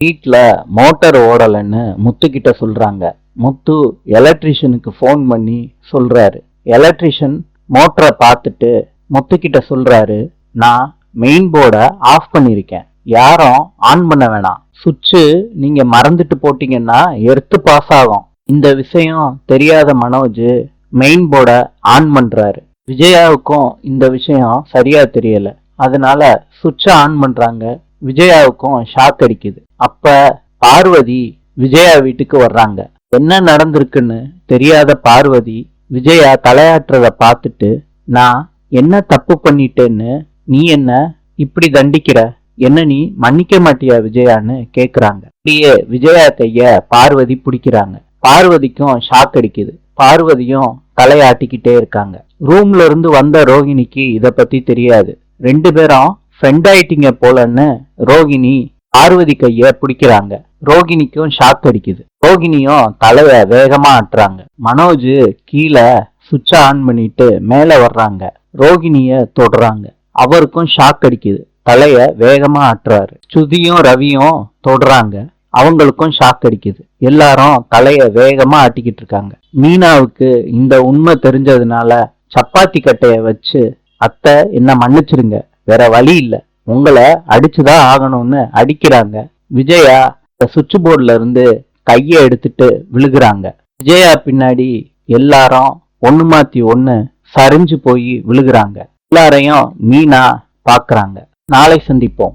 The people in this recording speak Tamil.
வீட்ல மோட்டார் ஓடலன்னு முத்து கிட்ட சொல்றாங்க. முத்து எலக்ட்ரிஷியனுக்கு ஃபோன் பண்ணி சொல்றாரு. எலக்ட்ரிஷியன் மோட்டரை பார்த்துட்டு முத்து கிட்ட சொல்றாரு, நான் மெயின் போர்டை ஆஃப் பண்ணிருக்கேன், யாரும் ஆன் பண்ண வேணாம். சுவிட்சு நீங்க மறந்துட்டு போட்டீங்கன்னா எர்த்து பாஸ் ஆகும். இந்த விஷயம் தெரியாத மனோஜ் மெயின் போர்டை ஆன் பண்றாரு. விஜயாவுக்கும் இந்த விஷயம் சரியா தெரியல. அதனால சுவிட்சை ஆன் பண்றாங்க. விஜயாவுக்கும் ஷாக் அடிக்குது. அப்ப பார்வதி விஜயா வீட்டுக்கு வர்றாங்க. என்ன நடந்திருக்குன்னு தெரியாத பார்வதி விஜயா தலையாட்டுறத பார்த்துட்டு, நான் என்ன தப்பு பண்ணிட்டேன்னு நீ என்ன இப்படி தண்டிக்கிற, என்ன நீ மன்னிக்க மாட்டியா விஜயான்னு கேக்குறாங்க. அப்படியே விஜயா கைய பார்வதி பிடிக்கிறாங்க. பார்வதிக்கும் ஷாக் அடிக்குது. பார்வதியும் தலையாட்டிக்கிட்டே இருக்காங்க. ரூம்ல இருந்து வந்த ரோகிணிக்கு இத பத்தி தெரியாது. ரெண்டு பேரும் ஃப்ரெண்ட் ஆயிட்டீங்க போலன்னு ரோகிணி பார்வதி கைய பிடிக்கிறாங்க. ரோகிணிக்கும் ஷாக் அடிக்குது. ரோகிணியும் தலைய வேகமா ஆட்டுறாங்க. மனோஜ் கீழே சுவிட்ச ஆன் பண்ணிட்டு மேல வர்றாங்க. ரோகிணிய தொடுறாங்க. அவருக்கும் ஷாக் அடிக்குது. தலைய வேகமா ஆட்டுறாரு. சுதியும் ரவியும் தொடுறாங்க. அவங்களுக்கும் ஷாக் அடிக்குது. எல்லாரும் தலைய வேகமா ஆட்டிக்கிட்டு இருக்காங்க. மீனாவுக்கு இந்த உண்மை தெரிஞ்சதுனால சப்பாத்தி கட்டைய வச்சு, அத்தை என்ன மன்னிச்சிருங்க, வேற வழி இல்ல, உங்களை அடிச்சுதான் ஆகணும்னு அடிக்கிறாங்க. விஜயா சுவிட்ச் போர்டுல இருந்து கைய எடுத்துட்டு விழுகுறாங்க. விஜயா பின்னாடி எல்லாரும் ஒண்ணு மாத்தி ஒண்ணு சரிஞ்சு போய் விழுகுறாங்க. எல்லாரையும் மீனா பாக்குறாங்க. நாளை சந்திப்போம்.